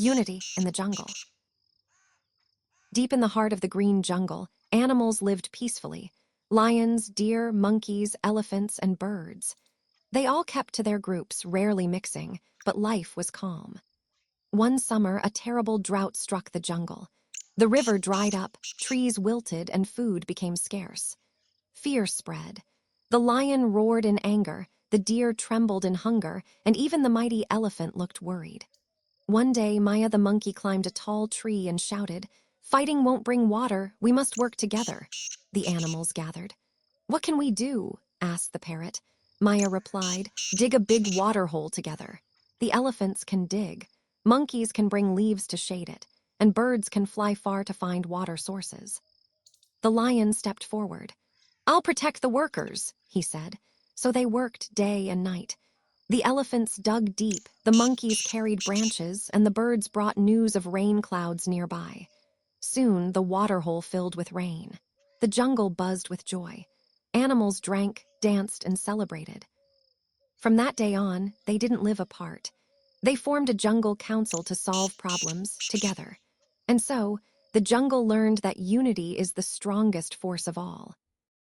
Unity in the jungle. Deep in the heart of the green jungle, animals lived peacefully. Lions, deer, monkeys, elephants, and birds. They all kept to their groups, rarely mixing, but life was calm. One summer, a terrible drought struck the jungle. The river dried up, trees wilted, and food became scarce. Fear spread. The lion roared in anger, the deer trembled in hunger, and even the mighty elephant looked worried. One day, Maya the monkey climbed a tall tree and shouted, "Fighting won't bring water, we must work together." The animals gathered. "What can we do?" asked the parrot. Maya replied, "Dig a big water hole together. The elephants can dig, monkeys can bring leaves to shade it, and birds can fly far to find water sources." The lion stepped forward. "I'll protect the workers," he said. So they worked day and night. The elephants dug deep, the monkeys carried branches, and the birds brought news of rain clouds nearby. Soon, the water hole filled with rain. The jungle buzzed with joy. Animals drank, danced, and celebrated. From that day on, they didn't live apart. They formed a jungle council to solve problems together. And so, the jungle learned that unity is the strongest force of all.